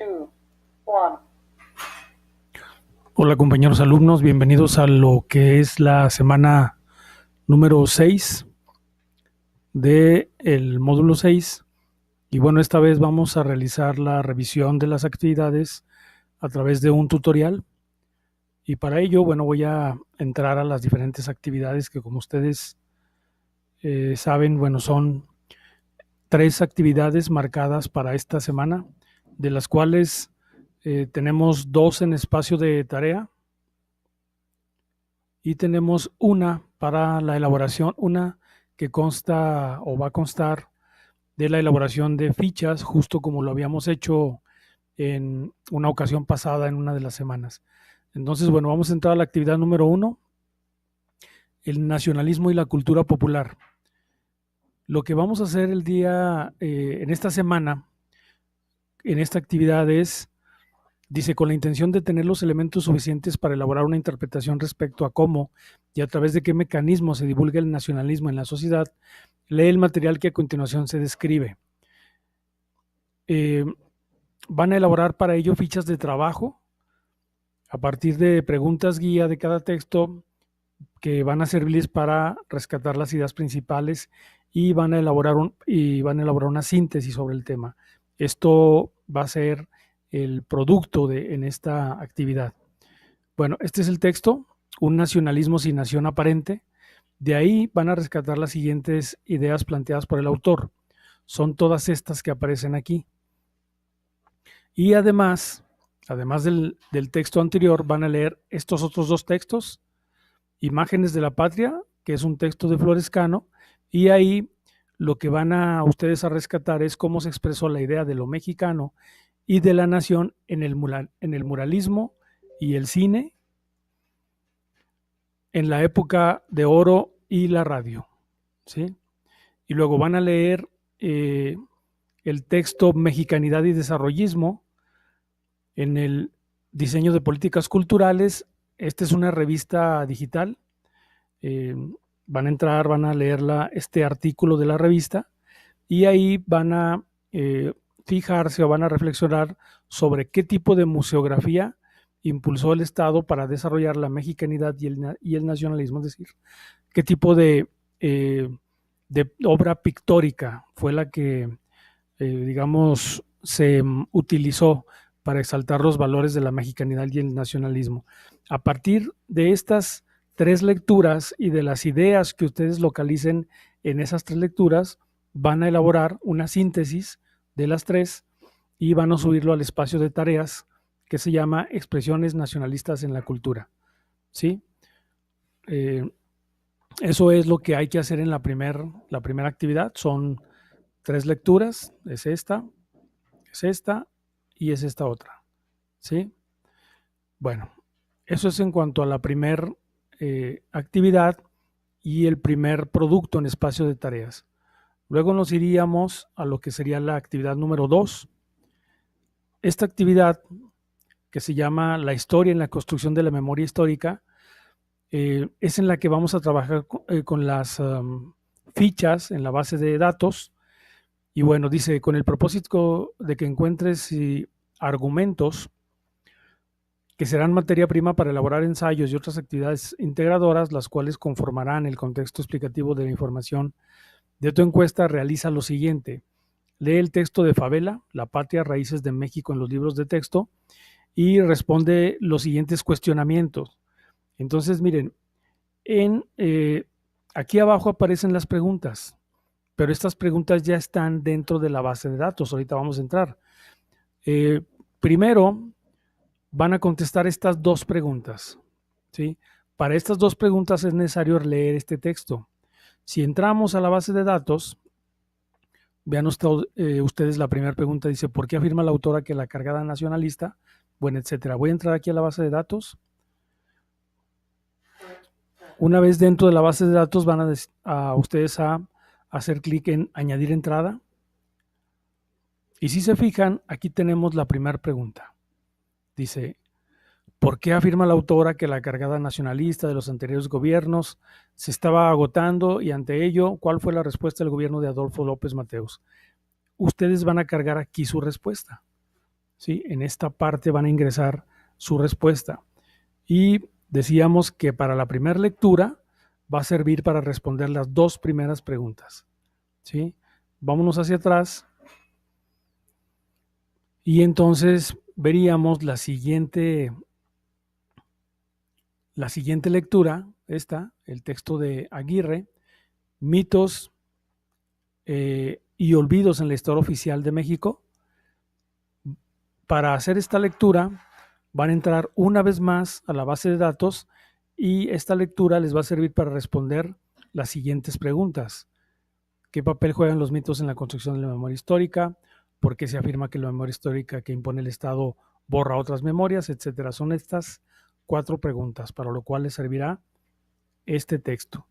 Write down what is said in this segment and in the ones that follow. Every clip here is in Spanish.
2, 1. Hola compañeros alumnos, bienvenidos a lo que es la semana número 6 del módulo 6. Y bueno, esta vez vamos a realizar la revisión de las actividades a través de un tutorial. Y para ello, bueno, voy a entrar a las diferentes actividades que, como ustedes saben, bueno, son 3 actividades marcadas para esta semana, de las cuales tenemos 2 en espacio de tarea y tenemos una para la elaboración, una que consta o va a constar de la elaboración de fichas, justo como lo habíamos hecho en una ocasión pasada en una de las semanas. Entonces, bueno, vamos a entrar a la actividad número 1, el nacionalismo y la cultura popular. Lo que vamos a hacer el día, en esta semana, en esta actividad es, dice, con la intención de tener los elementos suficientes para elaborar una interpretación respecto a cómo y a través de qué mecanismos se divulga el nacionalismo en la sociedad, lee el material que a continuación se describe. Van a elaborar para ello fichas de trabajo a partir de preguntas guía de cada texto que van a servirles para rescatar las ideas principales y van a elaborar una síntesis sobre el tema. Esto va a ser el producto en esta actividad. Bueno, este es el texto, un nacionalismo sin nación aparente. De ahí van a rescatar las siguientes ideas planteadas por el autor. Son todas estas que aparecen aquí. Y además del texto anterior, van a leer estos otros 2 textos, Imágenes de la Patria, que es un texto de Florescano, y ahí lo que van a ustedes a rescatar es cómo se expresó la idea de lo mexicano y de la nación en el muralismo y el cine, en la época de oro y la radio, ¿sí? Y luego van a leer el texto Mexicanidad y Desarrollismo en el diseño de políticas culturales. Esta es una revista digital. Van a entrar, van a leer este artículo de la revista y ahí van a fijarse o van a reflexionar sobre qué tipo de museografía impulsó el Estado para desarrollar la mexicanidad y el nacionalismo, es decir, qué tipo de obra pictórica fue la que, digamos, se utilizó para exaltar los valores de la mexicanidad y el nacionalismo. A partir de estas 3 lecturas y de las ideas que ustedes localicen en esas 3 lecturas, van a elaborar una síntesis de las 3 y van a subirlo al espacio de tareas que se llama Expresiones nacionalistas en la cultura, ¿sí? Eso es lo que hay que hacer en la primera actividad. Son 3 lecturas, es esta y es esta otra, ¿sí? Bueno, eso es en cuanto a la primera actividad y el primer producto en espacio de tareas. Luego nos iríamos a lo que sería la actividad número 2. Esta actividad, que se llama La historia en la construcción de la memoria histórica, es en la que vamos a trabajar con las fichas en la base de datos. Y bueno, dice, con el propósito de que encuentres argumentos que serán materia prima para elaborar ensayos y otras actividades integradoras, las cuales conformarán el contexto explicativo de la información de tu encuesta, realiza lo siguiente. Lee el texto de Favela, La Patria, Raíces de México en los libros de texto, y responde los siguientes cuestionamientos. Entonces, miren, aquí abajo aparecen las preguntas, pero estas preguntas ya están dentro de la base de datos. Ahorita vamos a entrar. Primero, van a contestar estas 2 preguntas, ¿sí? Para estas 2 preguntas es necesario leer este texto. Si entramos a la base de datos, vean ustedes la primera pregunta, dice, ¿por qué afirma la autora que la cargada nacionalista? Bueno, etcétera. Voy a entrar aquí a la base de datos. Una vez dentro de la base de datos van a ustedes a hacer clic en añadir entrada. Y si se fijan, aquí tenemos la primera pregunta. Dice, ¿por qué afirma la autora que la cargada nacionalista de los anteriores gobiernos se estaba agotando y ante ello, cuál fue la respuesta del gobierno de Adolfo López Mateos? Ustedes van a cargar aquí su respuesta, ¿sí? En esta parte van a ingresar su respuesta. Y decíamos que para la primera lectura va a servir para responder las dos primeras preguntas, ¿sí? Vámonos hacia atrás y entonces veríamos la siguiente lectura, el texto de Aguirre, mitos y olvidos en la historia oficial de México. Para hacer esta lectura van a entrar una vez más a la base de datos y esta lectura les va a servir para responder las siguientes preguntas. ¿Qué papel juegan los mitos en la construcción de la memoria histórica? ¿Por qué se afirma que la memoria histórica que impone el Estado borra otras memorias, etcétera? Son estas 4 preguntas, para lo cual les servirá este texto.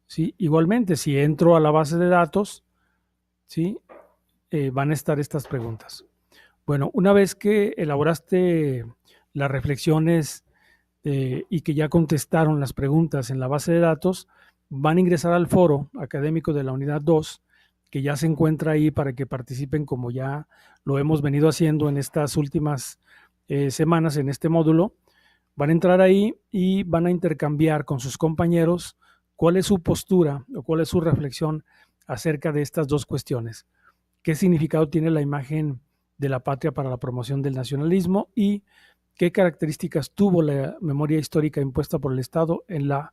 ¿Sí? Igualmente, si entro a la base de datos, ¿sí? Van a estar estas preguntas. Bueno, una vez que elaboraste las reflexiones y que ya contestaron las preguntas en la base de datos, van a ingresar al foro académico de la unidad 2, que ya se encuentra ahí para que participen como ya lo hemos venido haciendo en estas últimas semanas en este módulo. Van a entrar ahí y van a intercambiar con sus compañeros cuál es su postura o cuál es su reflexión acerca de estas dos cuestiones. ¿Qué significado tiene la imagen de la patria para la promoción del nacionalismo y qué características tuvo la memoria histórica impuesta por el Estado en la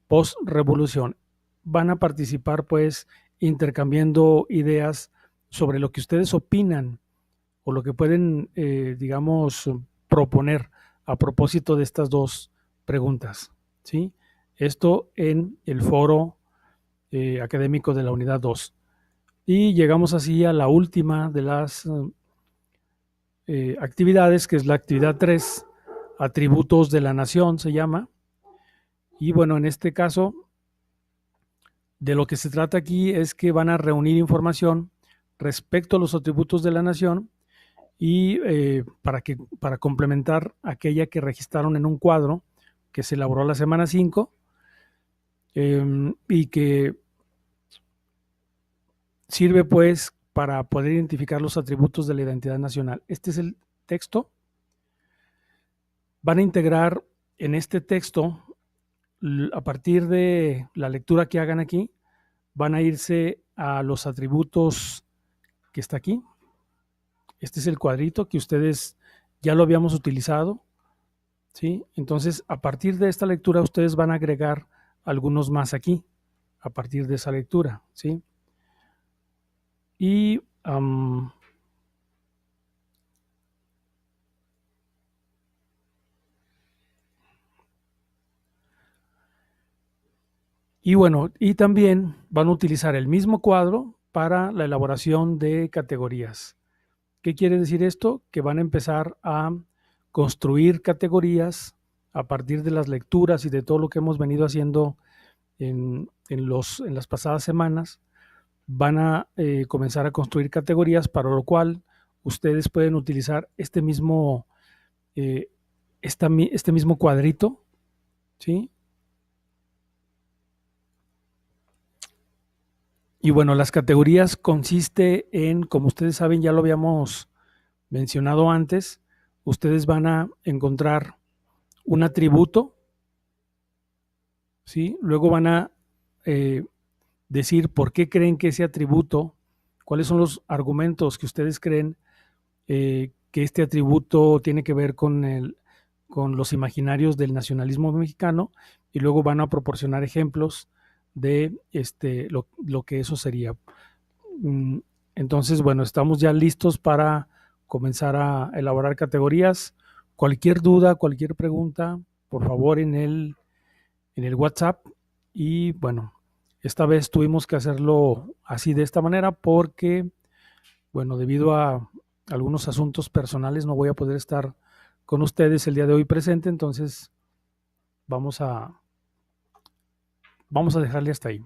postrevolución? Van a participar pues intercambiando ideas sobre lo que ustedes opinan o lo que pueden, digamos, proponer a propósito de estas dos preguntas, ¿sí? Esto en el foro académico de la unidad 2. Y llegamos así a la última de las actividades, que es la actividad 3, atributos de la nación se llama. Y bueno, en este caso, de lo que se trata aquí es que van a reunir información respecto a los atributos de la nación y para complementar aquella que registraron en un cuadro que se elaboró la semana 5 y que sirve pues para poder identificar los atributos de la identidad nacional. Este es el texto. Van a integrar en este texto, a partir de la lectura que hagan aquí, van a irse a los atributos que está aquí. Este es el cuadrito que ustedes ya lo habíamos utilizado, ¿sí? Entonces, a partir de esta lectura, ustedes van a agregar algunos más aquí, a partir de esa lectura, ¿sí? Y bueno, y también van a utilizar el mismo cuadro para la elaboración de categorías. ¿Qué quiere decir esto? Que van a empezar a construir categorías a partir de las lecturas y de todo lo que hemos venido haciendo en las pasadas semanas. Van a comenzar a construir categorías, para lo cual ustedes pueden utilizar este mismo cuadrito, ¿sí? Y bueno, las categorías consiste en, como ustedes saben, ya lo habíamos mencionado antes, ustedes van a encontrar un atributo, ¿sí? Luego van a decir por qué creen que ese atributo, cuáles son los argumentos que ustedes creen que este atributo tiene que ver con los imaginarios del nacionalismo mexicano, y luego van a proporcionar ejemplos de lo que eso sería. Entonces, bueno, estamos ya listos para comenzar a elaborar categorías. Cualquier duda, cualquier pregunta, por favor en el WhatsApp. Y bueno, esta vez tuvimos que hacerlo así de esta manera porque, bueno, debido a algunos asuntos personales no voy a poder estar con ustedes el día de hoy presente, entonces vamos a dejarle hasta ahí.